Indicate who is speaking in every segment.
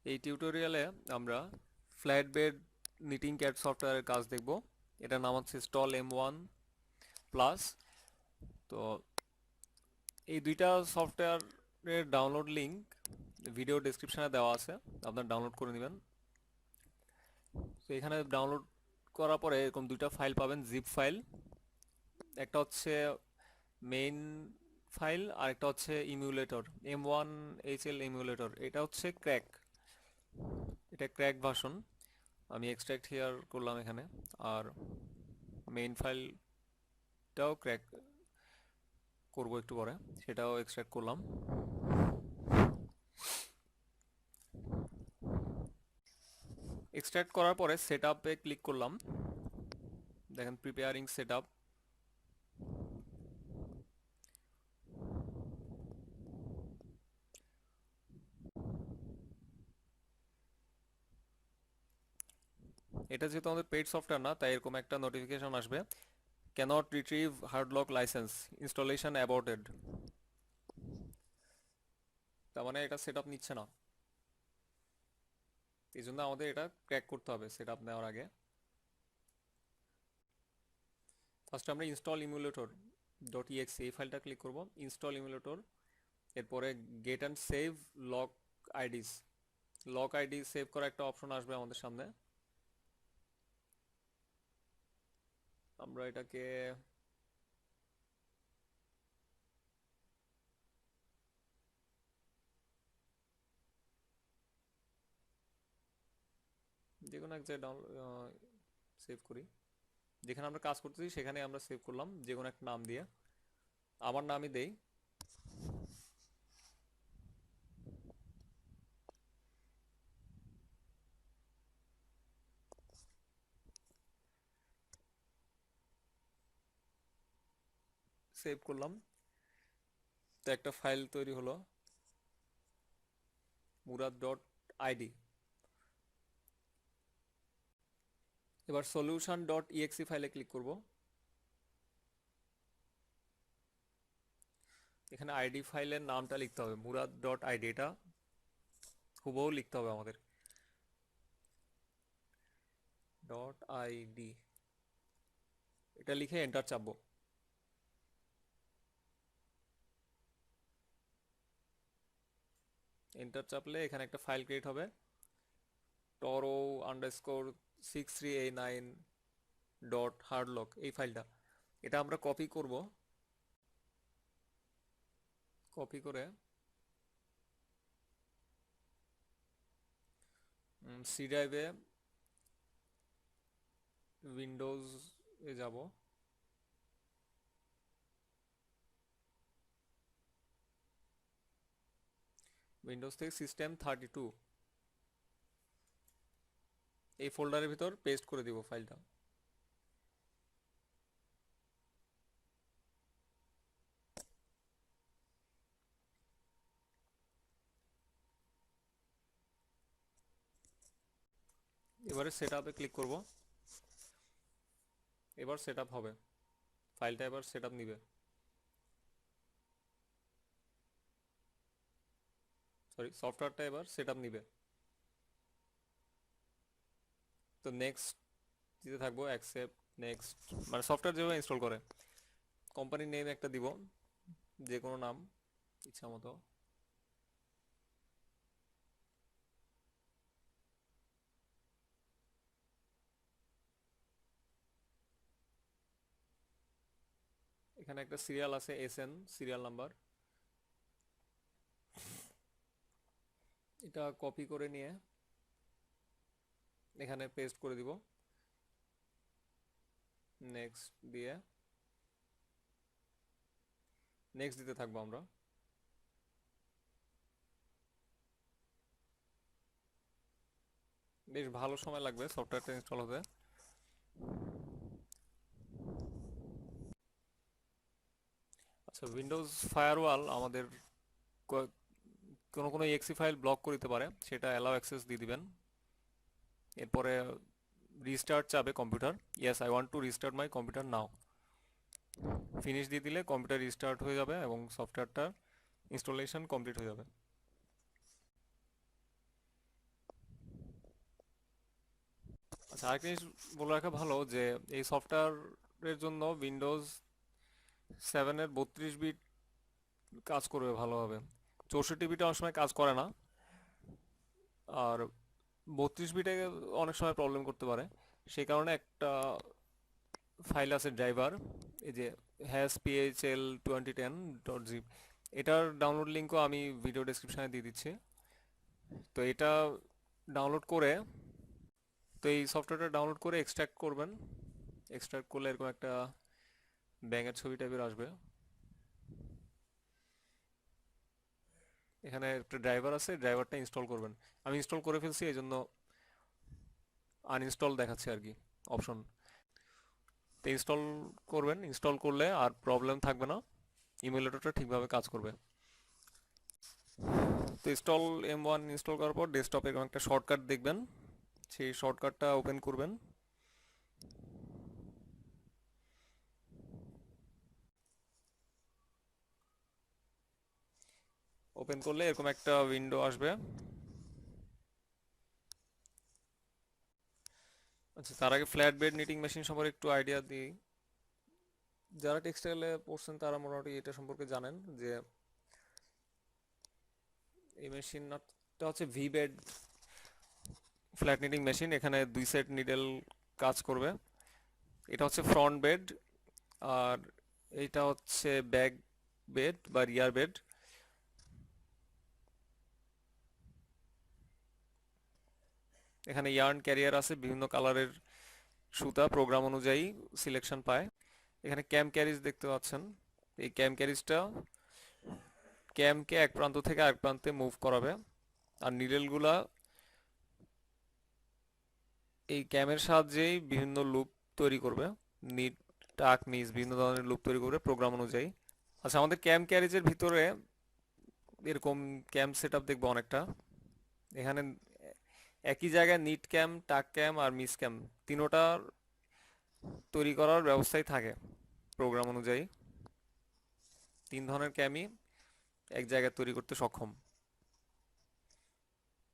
Speaker 1: এই টিউটোরিয়ালে আমরা ফ্ল্যাট বেড নিটিং ক্যাট সফটওয়্যারের কাজ দেখব। এটার নাম হচ্ছে স্টল M1 প্লাস। তো এই দুইটা সফটওয়্যারের ডাউনলোড লিংক ভিডিও ডেসক্রিপশনে দেওয়া আছে, আপনারা ডাউনলোড করে নেবেন। তো এখানে ডাউনলোড করার পরে এরকম দুইটা ফাইল পাবেন, জিপ ফাইল। একটা হচ্ছে মেইন ফাইল আর একটা হচ্ছে ইমুলেটর, M1HL ইমুলেটর। এটা হচ্ছে ক্র্যাক, এটা ক্র্যাক ভার্সন। আমি এক্সট্রাক্ট হিয়ার করলাম এখানে। আর মেইন ফাইলটাও ক্র্যাক করব একটু পরে, সেটাও এক্সট্রাক্ট করলাম। এক্সট্রাক্ট করার পরে সেট আপে ক্লিক করলাম। দেখেন প্রিপেয়ারিং সেট আপ। এটা যেহেতু আমাদের পেইড সফটওয়্যার না, তাই এরকম একটা নোটিফিকেশন আসবে, ক্যানট রিট্রিভ হার্ডলক লাইসেন্স, ইনস্টলেশন অ্যাবর্টেড। তার মানে এটা সেট আপ নিচ্ছে না, এই জন্য আমাদের এটা ক্র্যাক করতে হবে সেট আপ নেওয়ার আগে। ফার্স্ট আমরা ইনস্টল ইমুলেটর ডট ইএক্সি এই ফাইলটা ক্লিক করব, ইনস্টল ইমুলেটর। এরপরে get and save lock IDs, lock ID save করা একটা অপশন আসবে আমাদের সামনে। আমরা এটাকে যে কোনো এক জায়গায় সেভ করি। যেখানে আমরা কাজ করতেছি সেখানে আমরা সেভ করলাম যে কোনো একটা নাম দিয়ে। আমার নামই দেই। সেভ করলাম। তো একটা ফাইল তৈরি হলো, murad.id। এবার solution.exe ফাইলে ক্লিক করব। এখানে আইডি ফাইলের নামটা লিখতে হবে murad.id, এটা হুবহু লিখতে হবে আমাদের। .id এটা লিখে এন্টার চাপবো। এন্টার চাপলে এখানে একটা ফাইল ক্রিয়েট হবে, toro_63a9.hardlock এই ফাইলটা। এটা আমরা কপি করব। কপি করে সি ড্রাইভে উইন্ডোজ এ যাব। উইন্ডোজ থেকে System32 এই ফোল্ডারের ভিতর পেস্ট করে দিব ফাইলটা। এবারে সেট আপে ক্লিক করব। এবার সেট আপ হবে, ফাইলটা এবার সেট আপ নিবে, সরি সফটওয়্যারটা এবার সেট আপ নিবে। তো নেক্সট দিতে থাকবো, অ্যাকসেপ্ট, নেক্সট। মানে সফটওয়্যার যেভাবে ইনস্টল করে। কোম্পানির নেম একটা দিব, যে কোনো নাম ইচ্ছা মতো। এখানে একটা সিরিয়াল আছে, SN সিরিয়াল নাম্বার। এটা কপি করে নিয়ে এখানে পেস্ট করে দিব। নেক্সট দিয়ে নেক্সট দিতে থাকবো আমরা। বেশ ভালো সময় লাগবে সফটওয়্যারটা ইনস্টল হতে। আচ্ছা, উইন্ডোজ ফায়ারওয়াল আমাদের কোনো কোনো exe ফাইল ব্লক করে দিতে পারে, সেটা অ্যালাউ অ্যাক্সেস দিয়ে দিবেন। এরপরে রিস্টার্ট চাবে computer, yes I want to restart my computer now. Finish দিয়ে দিলে কম্পিউটার রিস্টার্ট হয়ে যাবে এবং সফটওয়্যারটা ইনস্টলেশন কমপ্লিট হয়ে যাবে। আচ্ছা, আরেকটা জিনিস বলে রাখা ভালো যে এই সফটওয়্যারের জন্য উইন্ডোজ 7-এর 32 বিট কাজ করবে ভালোভাবে, 64 বিটে অনেক সময় কাজ করে না, আর 32 বিটে অনেক সময় প্রবলেম করতে পারে। সেই কারণে একটা ফাইল আছে ড্রাইভার, এই যে হ্যাশ পিএইচএল 2010.zip, এটার ডাউনলোড লিঙ্কও আমি ভিডিও ডেসক্রিপশনে দিয়ে দিচ্ছি। তো এটা ডাউনলোড করে, তো এই সফটওয়্যারটা ডাউনলোড করে এক্সট্রাক্ট করবেন। এক্সট্রাক্ট করলে এরকম একটা ব্যাঙের ছবি টাইপের আসবে। এখানে একটা ড্রাইভার আছে, ড্রাইভারটা ইনস্টল করবেন। আমি ইনস্টল করে ফেলছি, এই জন্য আনইনস্টল দেখাচ্ছে আর কি অপশন। তো ইনস্টল করবেন, ইনস্টল করলে আর প্রবলেম থাকবে না, ইমুলেটরটা ঠিকভাবে কাজ করবে। তো M1 ইনস্টল করার পর ডেস্কটপে এরকম একটা শর্টকাট দেখবেন, সেই শর্টকাটটা ওপেন করবেন। ওপেন করলে এরকম একটা উইন্ডো আসবে। আচ্ছা, তার আগে ফ্ল্যাট বেড নিটিং মেশিন সম্পর্কে একটু আইডিয়া দিই। যারা টেক্সটাইলে পড়ছেন তারা মোটামুটি এটা সম্পর্কে জানেন যে এই মেশিনটা হচ্ছে V bed flat knitting machine. এখানে 2 সেট নিডেল কাজ করবে। এটা হচ্ছে ফ্রন্ট বেড, আর এইটা হচ্ছে ব্যাক বেড বা রিয়ার বেড। এখানে ইয়ার্ন ক্যারিয়ার আছে, বিভিন্ন কালারের সুতা প্রোগ্রাম অনুযায়ী সিলেকশন পায়। এখানে ক্যাম ক্যারিজ দেখতে পাচ্ছেন। এই ক্যাম ক্যারিজটা ক্যামকে এক প্রান্ত থেকে আরেক প্রান্তে মুভ করাবে, আর নিডেলগুলা এই ক্যামের সাহায্যেই বিভিন্ন লুপ তৈরি করবে। নিট, টাক, নিচ বিভিন্ন ধরনের লুপ তৈরি করবে প্রোগ্রাম অনুযায়ী। আচ্ছা, আমাদের ক্যাম ক্যারিজের ভিতরে এরকম ক্যাম সেট আপ দেখবো অনেকটা। এখানে একই জায়গায় নিট ক্যাম, টাক ক্যাম আর মিস ক্যাম তিনোটার তৈরি করার ব্যবস্থাই থাকে প্রোগ্রাম অনুযায়ী। 3 ধরনের ক্যামই এক জায়গায় তৈরি করতে সক্ষম,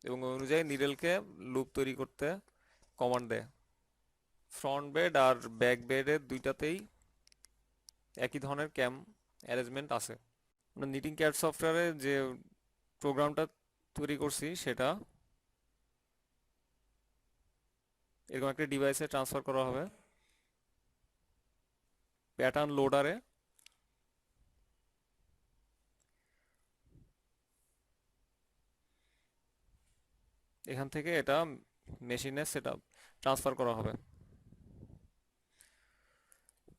Speaker 1: এবং ওই অনুযায়ী নিডেলকে লুপ তৈরি করতে কমান্ড দেয়। ফ্রন্ট বেড আর ব্যাক বেডের দুইটাতেই একই ধরনের ক্যাম অ্যারেঞ্জমেন্ট আছে। আমরা নিটিং ক্যাড সফটওয়্যারে যে প্রোগ্রামটা তৈরি করছি সেটা এরকম একটা ডিভাইসে ট্রান্সফার করা হবে, প্যাটার্ন লোডারে। এখান থেকে এটা মেশিনে ট্রান্সফার করা হবে।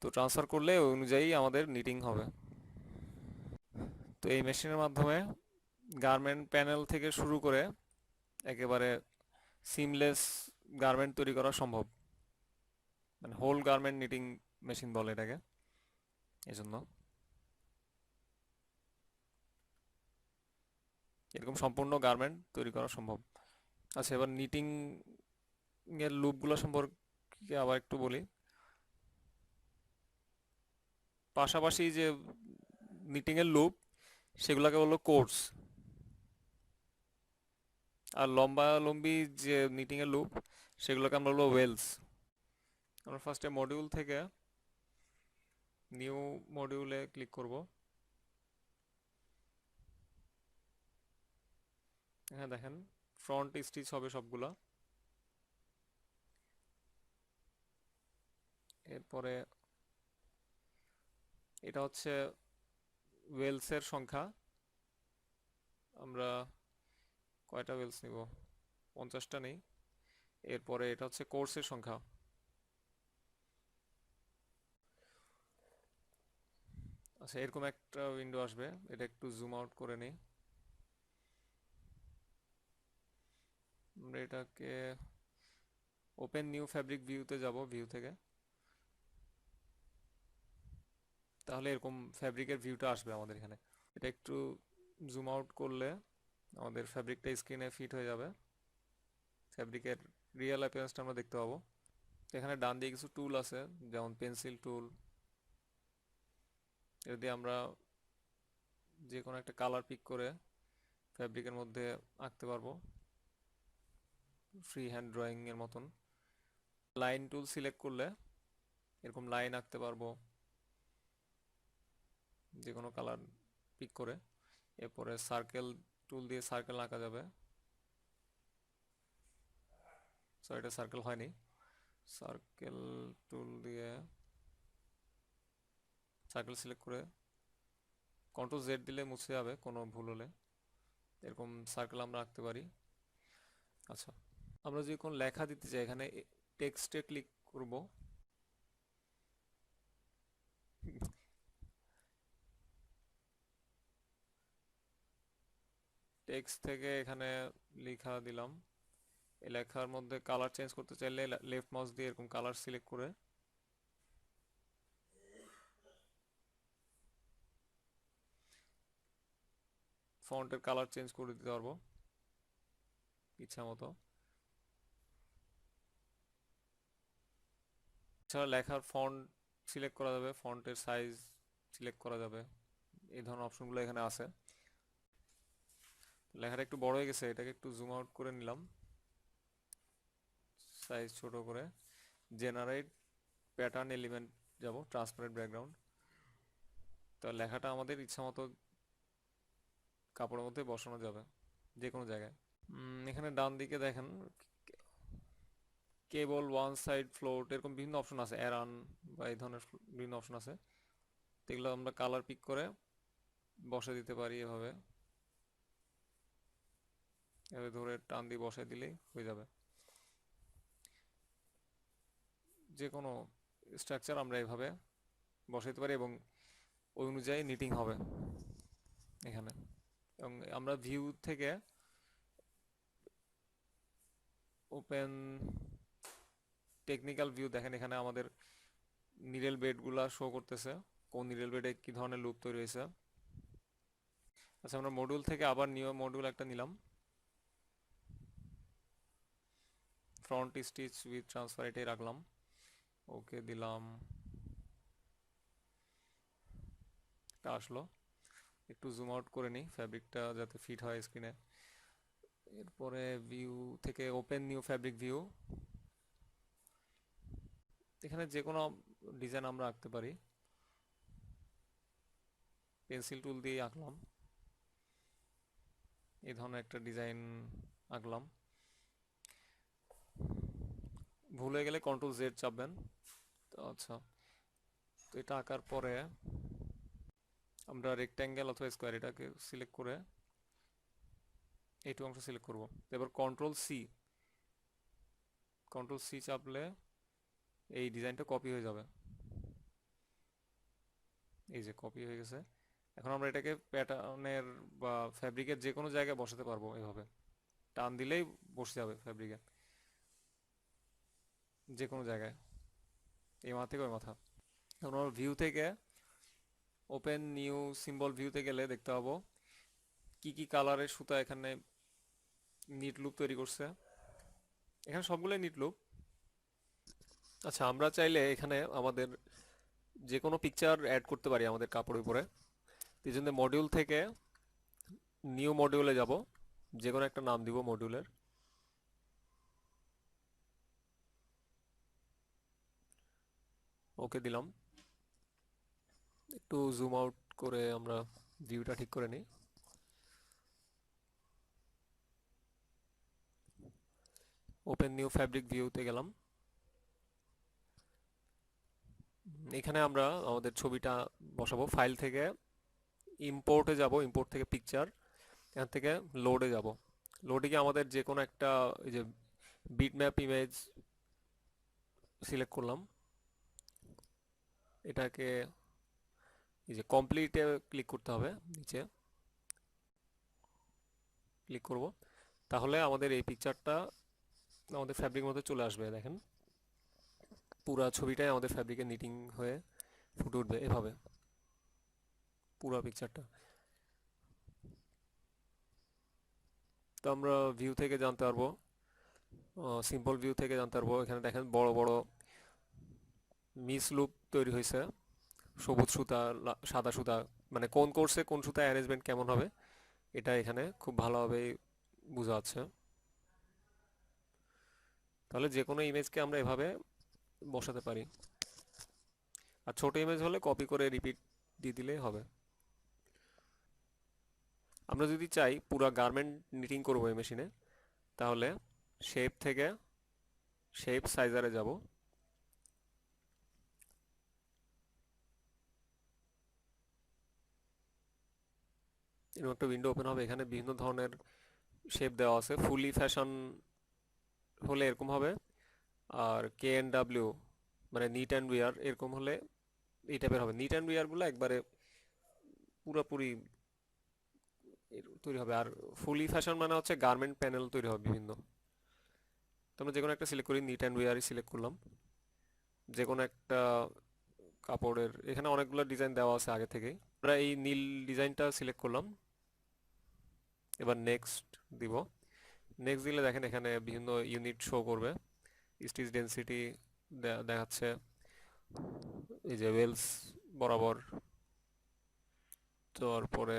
Speaker 1: তো ট্রান্সফার করলে ওই অনুযায়ী আমাদের নিটিং হবে। তো এই মেশিনের মাধ্যমে গার্মেন্ট প্যানেল থেকে শুরু করে একেবারে সিমলেস গার্মেন্ট তৈরি করা সম্ভব, মানে হোল গার্মেন্ট নিটিং মেশিন বলে এটাকে, এজন্য এরকম সম্পূর্ণ গার্মেন্ট তৈরি করা সম্ভব। আচ্ছা, এবার নিটিং এর লুপগুলো সম্পর্কে আবার একটু বলি। পাশাপাশি যে নিটিং এর লুপ, সেগুলোকে বললো কোর্স, আর লম্বালম্বি যে নিটিং এর লুপ, সেগুলোকে আমরা বলবো ওয়েলস। আমরা ফার্স্টে মডিউল থেকে নিউ মডিউলে ক্লিক করব। হ্যাঁ, দেখেন ফ্রন্ট স্টিচ হবে সবগুলা। এরপরে এটা হচ্ছে ওয়েলসের সংখ্যা। আমরা কয়টা ওয়েলস নিব? 50টা নেই। এরপরে এটা হচ্ছে কোর্সের সংখ্যা। আচ্ছা, এরকম একটা উইন্ডো আসবে, এটা একটু জুম আউট করে নিই। আমরা এটাকে ওপেন নিউ ফ্যাব্রিক ভিউতে যাব, ভিউ থেকে। তাহলে এরকম ফ্যাব্রিকের ভিউটা আসবে আমাদের এখানে। এটা একটু জুম আউট করলে আমাদের ফ্যাব্রিকটা স্ক্রিনে ফিট হয়ে যাবে। ফ্যাব্রিকের রিয়েল অ্যাপিয়ারেন্সটা আমরা দেখতে পাবো। এখানে ডান দিকে কিছু টুল আছে, যেমন পেন্সিল টুল। এর দিয়ে আমরা যে কোনো একটা কালার পিক করে ফ্যাব্রিকের মধ্যে আঁকতে পারবো, ফ্রি হ্যান্ড ড্রয়িং এর মতন। লাইন টুল সিলেক্ট করলে এরকম লাইন আঁকতে পারবো, যে কোনো কালার পিক করে। এরপরে সার্কেল টুল দিয়ে সার্কেল আঁকা যাবে। সো এটা সার্কেল হয়নি, সার্কেল টুল দিয়ে সার্কেল সিলেক্ট করে কন্ট্রোল জেড দিলে মুছে যাবে কোনো ভুল হলে। এরকম সার্কেল আমরা আঁকতে পারি। আচ্ছা, আমরা যদি কোনো লেখা দিতে চাই এখানে টেক্সটে ক্লিক করব। টেক্সট থেকে এখানে লেখা দিলাম। এই লেখার মধ্যে কালার চেঞ্জ করতে চাইলে লেফট মাউস দিয়ে এরকম কালার সিলেক্ট করে ফন্টের কালার চেঞ্জ করে দিতে পারবো ইচ্ছা মতো। এছাড়া লেখার ফন্ট সিলেক্ট করা যাবে, ফন্টের সাইজ সিলেক্ট করা যাবে, এই ধরনের অপশনগুলো এখানে আছে। লেখাটা একটু বড় হয়ে গেছে, এটাকে একটু জুম আউট করে নিলাম, সাইজ ছোট করে। জেনারেট প্যাটার্ন এলিমেন্ট যাব, ট্রান্সপারেন্ট ব্যাকগ্রাউন্ড। তো লেখাটা আমাদের ইচ্ছা মতো কাপড়ের মধ্যে বসানো যাবে যে কোনো জায়গায়। এখানে ডান দিকে দেখেন কেবল ওয়ান সাইড ফ্লোট এরকম বিভিন্ন অপশন আছে, অ্যারান বা এই ধরনের বিভিন্ন অপশন আছে। তো এগুলো আমরা কালার পিক করে বসে দিতে পারি এভাবে, এভাবে ধরে টান দিয়ে বসাই দিলেই হয়ে যাবে। যে কোনো স্ট্রাকচার আমরা এভাবে বসাইতে পারি এবং ওই অনুযায়ী নিটিং হবে এখানে। এবং আমরা ভিউ থেকে ওপেন টেকনিক্যাল ভিউ দেখেন, এখানে আমাদের নিডল বেডগুলা শো করতেছে, কোন নিডল বেডে কি ধরনের লুপ তৈরি হয়েছে। আচ্ছা, আমরা মডিউল থেকে আবার নিউ মডিউল একটা নিলাম, ফ্রন্ট স্টিচ উইথ ট্রান্সফার এটাই রাখলাম, ওকে দিলাম। এটা আসলো, একটু জুম আউট করে নিই ফ্যাব্রিকটা যাতে ফিট হয় স্ক্রিনে। এরপরে ভিউ থেকে ওপেন নিউ ফ্যাব্রিক ভিউ, এখানে যে কোনো ডিজাইন আমরা আঁকতে পারি, পেন্সিল টুল দিয়ে আঁকলাম, এই ধরনের একটা ডিজাইন আঁকলাম। ভুল হয়ে গেলে কন্ট্রোল জেড চাপবেন। তো আচ্ছা, তো এটা আঁকার পরে আমরা রেক্ট্যাঙ্গেল অথবা স্কোয়ার এটাকে সিলেক্ট করে এইটুকু অংশ সিলেক্ট করব। এবার কন্ট্রোল সি চাপলে এই ডিজাইনটা কপি হয়ে যাবে, এই যে কপি হয়ে গেছে। এখন আমরা এটাকে প্যাটার্নের বা ফ্যাব্রিকের যে কোনো জায়গায় বসাতে পারবো, এভাবে টান দিলেই বসে যাবে ফ্যাব্রিকে যে কোনো জায়গায়, এই মাথা থেকে ওই মাথা। আমরা ভিউ থেকে ওপেন নিউ সিম্বল ভিউতে গেলে দেখতে পাবো কি কি কালারের সুতা এখানে নিট লুপ তৈরি করছে, এখানে সবগুলোই নিট লুপ। আচ্ছা, আমরা চাইলে এখানে আমাদের যে কোনো পিকচার অ্যাড করতে পারি আমাদের কাপড়ের উপরে। এই জন্য মডিউল থেকে নিউ মডিউলে যাব, যে কোনো একটা নাম দিব মডিউলের। ওকে দিলাম। একটু জুম আউট করে আমরা ভিউটা ঠিক করে নিই। ওপেন নিউ ফ্যাব্রিক ভিউতে গেলাম। এখানে আমরা আমাদের ছবিটা বসাবো। ফাইল থেকে ইম্পোর্টে যাব, ইম্পোর্ট থেকে পিকচার, এখান থেকে লোডে যাব। লোডে গিয়ে আমাদের যে কোনো একটা এই যে বিটম্যাপ ইমেজ সিলেক্ট করলাম, এটাকে এই যে কমপ্লিটে ক্লিক করতে হবে, নিচে ক্লিক করব, তাহলে আমাদের এই পিকচারটা আমাদের ফ্যাব্রিক মধ্যে চলে আসবে। দেখেন পুরা ছবিটাই আমাদের ফ্যাব্রিকে নিটিং হয়ে ফুটে উঠবে এভাবে পুরো পিকচারটা। তো আমরা ভিউ থেকে জানতে পারবো, সিম্পল ভিউ থেকে জানতে পারবো, এখানে দেখেন বড় বড় মিস লুপ তৈরি হয়েছে, সবুজ সুতা, সাদা সুতা, মানে কোন কোর্সে কোন সুতা অ্যারেঞ্জমেন্ট কেমন হবে এটা এখানে খুব ভালোভাবে বোঝা যাচ্ছে। তো তাহলে যে কোনো ইমেজকে আমরা এভাবে বসাতে পারি। আর ছোট ইমেজ হলে কপি করে রিপিট দিয়ে দিলেই হবে। আমরা যদি চাই পুরো গার্মেন্ট নিটিং করবো এই মেশিনে, তাহলে শেপ থেকে শেপ সাইজারে যাব। এরকম একটা উইন্ডো ওপেন হবে, এখানে বিভিন্ন ধরনের শেপ দেওয়া আছে। ফুলি ফ্যাশন হলে এরকম হবে, আর কে এন ডাব্লিউ মানে নিট অ্যান্ড উইয়ার এরকম হলে এই টাইপের হবে। নিট অ্যান্ড উইয়ারগুলো একবারে পুরোপুরি তৈরি হবে, আর ফুলি ফ্যাশন মানে হচ্ছে গার্মেন্ট প্যানেল তৈরি হবে বিভিন্ন। তো আমরা যে কোনো একটা সিলেক্ট করি, নিট অ্যান্ড উইয়ারই সিলেক্ট করলাম। যে কোনো একটা কাপড়ের এখানে অনেকগুলো ডিজাইন দেওয়া আছে আগে থেকেই, আমরা এই নীল ডিজাইনটা সিলেক্ট করলাম। এবার নেক্সট দিব। নেক্সট দিলে দেখেন এখানে বিভিন্ন ইউনিট শো করবে। স্টিচ ডেনসিটি দেখাচ্ছে, এই যে ওয়েলস বরাবর। তারপরে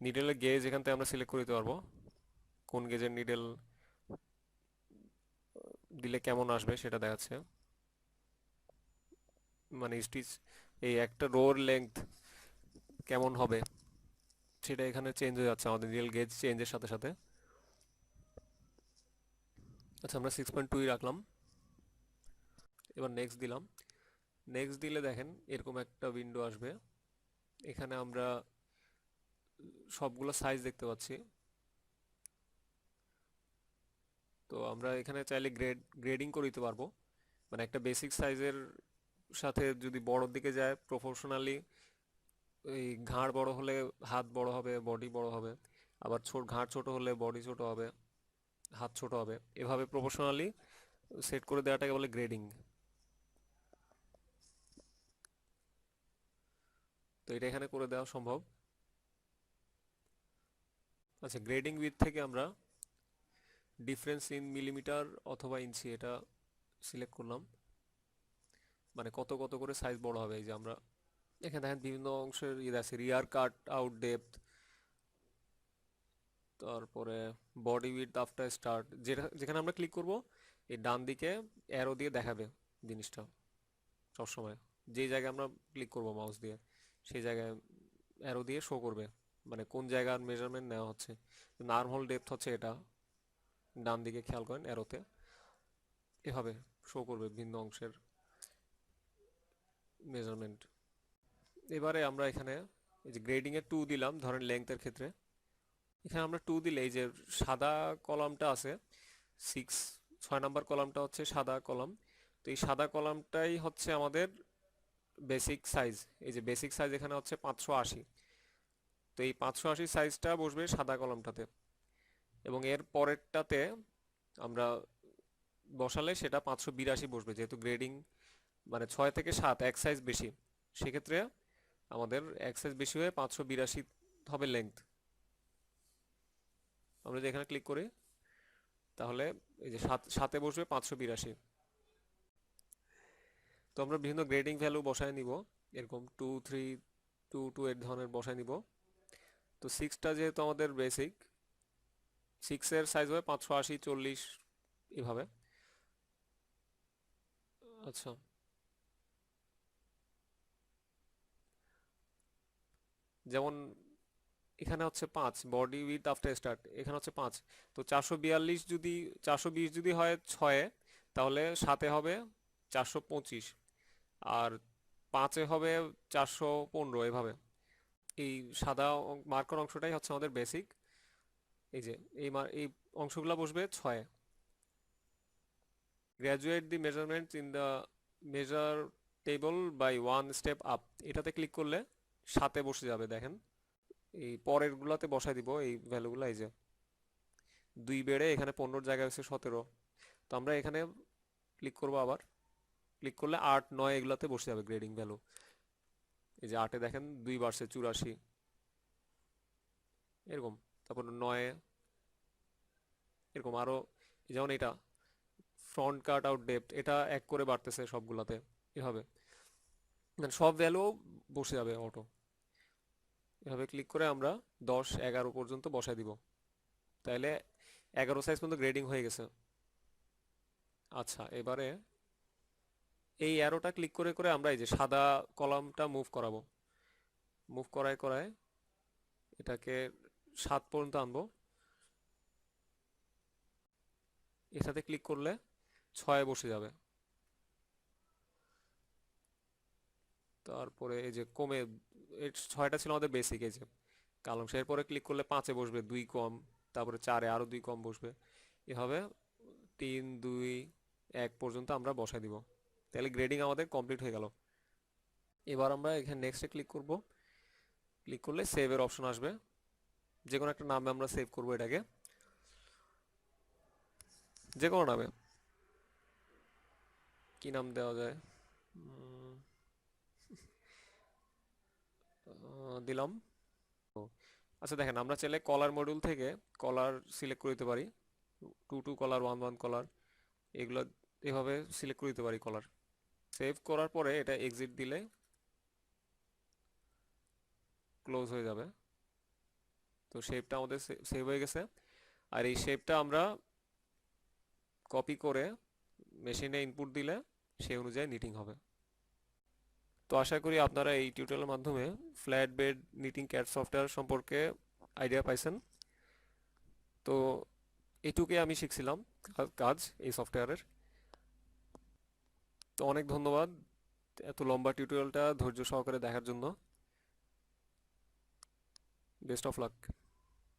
Speaker 1: নিডেলের গেজ এখান থেকে আমরা সিলেক্ট করে দিতে পারবো, কোন গেজের নিডেল দিলে কেমন আসবে সেটা দেখাচ্ছে। মানে স্টিচ এই একটা রোর লেংথ কেমন হবে সেটা এখানে চেঞ্জ হয়ে যাচ্ছে আমাদের নিডেল গেজ চেঞ্জের সাথে সাথে। আচ্ছা, আমরা 6.2 রাখলাম। এবার নেক্সট দিলাম। নেক্সট দিলে দেখেন এরকম একটা উইন্ডো আসবে। এখানে আমরা সবগুলো সাইজ দেখতে পাচ্ছি। তো আমরা এখানে চাইলে গ্রেডিং করে দিতে পারবো। মানে একটা বেসিক সাইজের সাথে যদি বড়র দিকে যায় প্রপোর্শনালি, এই ঘাড় বড় হলে হাত বড় হবে, বডি বড় হবে। আবার ঘাড় ছোট হলে বডি ছোট হবে, হাত ছোট হবে। এভাবে প্রপোর্শনালি সেট করে দেওয়াটাকে বলে গ্রেডিং। তো এটা এখানে করে দেওয়া সম্ভব। আচ্ছা, গ্রেডিং উইথ থেকে আমরা ডিফারেন্স ইন মিলিমিটার অথবা ইঞ্চি এটা সিলেক্ট করলাম। মানে কত কত করে সাইজ বড় হবে। এই যে আমরা এখানে দেখেন বিভিন্ন অংশের ইয়ে আছে, রিয়ার কাট আউট ডেপথ, তারপরে বডি উইডথ আফটার স্টার্ট। যেটা যেখানে আমরা ক্লিক করব এই ডান দিকে অ্যারো দিয়ে দেখাবে জিনিসটা সবসময়। যেই জায়গায় আমরা ক্লিক করব মাউস দিয়ে সেই জায়গায় অ্যারো দিয়ে শো করবে, মানে কোন জায়গার মেজারমেন্ট নেওয়া হচ্ছে। আর্মহোল ডেপথ হচ্ছে এটা, ডান দিকে খেয়াল করেন অ্যারোতে এভাবে শো করবে বিভিন্ন অংশের মেজারমেন্ট। এবারে আমরা এখানে এই যে গ্রেডিং এর 2 দিলাম, ধরেন লেংথের ক্ষেত্রে। এখানে আমরা 2 দিলে এই যে সাদা কলামটা আছে, 6 নাম্বার কলামটা হচ্ছে সাদা কলাম। তো এই সাদা কলামটাই হচ্ছে আমাদের বেসিক সাইজ। এই যে বেসিক সাইজ এখানে হচ্ছে 580। তো এই 580 সাইজটা বসবে সাদা কলামটাতে, এবং এর পরেরটাতে আমরা বসালে সেটা 582 বসবে। যেহেতু গ্রেডিং মানে 6 থেকে 7 এক সাইজ বেশি, সেক্ষেত্রে আমাদের এক সাইজ বেশি হয়ে 582 হবে লেংথ। আমরা যদি এখানে ক্লিক করি তাহলে এই যে সাথে বসবে 582। তো আমরা বিভিন্ন গ্রেডিং ভ্যালু বসায় নিব, এরকম 2 3 2 2 এর ধরনের বসায় নিব। তো 6টা যেহেতু আমাদের বেসিক, 6 এর সাইজ হবে 580 40 এভাবে। আচ্ছা, যেমন এখানে হচ্ছে 5 বডি উইথ আফটার স্টার্ট, এখানে হচ্ছে 5। তো 442 যদি 420 যদি হয় 6, তাহলে 7-এ হবে 425, আর 5-এ হবে 415 এভাবে। এই সাদা মার্কার অংশটাই হচ্ছে আমাদের বেসিক। এই যে এই অংশগুলো বসবে 6-এ। Graduate the measurement in the measure table by 1 step up, এটাতে ক্লিক করলে 7-এ বসে যাবে। দেখেন এই পরের গুলাতে বসাই দিব এই ভ্যালুগুলো। এই যে 2 বেড়ে এখানে 15 জায়গায় হচ্ছে 17। তো আমরা এখানে ক্লিক করব, আবার ক্লিক করলে 8 9 এগুলাতে বসে যাবে গ্রেডিং ভ্যালু। এই যে 8-এ দেখেন 2 বাড়ছে 84 এরকম। তারপর 9-এ এরকম আরো, যেমন এটা ফ্রন্ট কাট আউট ডেপথ, এটা 1 করে বাড়তেছে সবগুলাতে এভাবে। মানে সব ভ্যালু বসে যাবে অটো। এভাবে ক্লিক করে আমরা 10 11 পর্যন্ত বসাই দিব, তাহলে 11 সাইজ পর্যন্ত গ্রেডিং হয়ে গেছে। আচ্ছা, এবারে এই অ্যারোটা ক্লিক করে করে আমরা এই যে সাদা কলামটা মুভ করাবো। মুভ করায় করায় এটাকে 7 পর্যন্ত আনবো। এটাতে ক্লিক করলে 6 বসে যাবে। তারপরে এই যে কমে, এই 6টা ছিল আমাদের বেসিক, এই যে কালো অংশ। এরপরে ক্লিক করলে 5-এ বসবে 2 কম, তারপরে 4-এ আরো 2 কম বসবে। এভাবে 3, 2, 1 পর্যন্ত আমরা বসাই দিব। তাহলে গ্রেডিং আমাদের কমপ্লিট হয়ে গেল। এবার আমরা এখানে নেক্সটে ক্লিক করব। ক্লিক করলে সেভের অপশন আসবে। যে কোনো একটা নামে আমরা সেভ করব এটাকে, যে কোনো নামে। কি নাম দেওয়া যায়? উম, দিলাম। ও, আচ্ছা দেখেন, আমরা চাইলে কলার মডিউল থেকে কলার সিলেক্ট করে দিতে পারি। 2 কলার, 1 কলার, এগুলো এভাবে সিলেক্ট করে দিতে পারি কলার। সেভ করার পরে এটা এক্সিট দিলে ক্লোজ হয়ে যাবে। তো শেপটা আমাদের সেভ হয়ে গেছে। আর এই শেপটা আমরা কপি করে মেশিনে ইনপুট দিলে সেই অনুযায়ী নিটিং হবে। তো আশা করি আপনারা এই টিউটোরিয়ালের মাধ্যমে flat bed knitting CAD software সম্পর্কে আইডিয়া পাইছেন। তো এটুকুই আমি শিখছিলাম কাজ এই সফটওয়্যারের। তো অনেক ধন্যবাদ এত লম্বা টিউটোরিয়ালটা ধৈর্য সহকারে দেখার জন্য। Best of luck.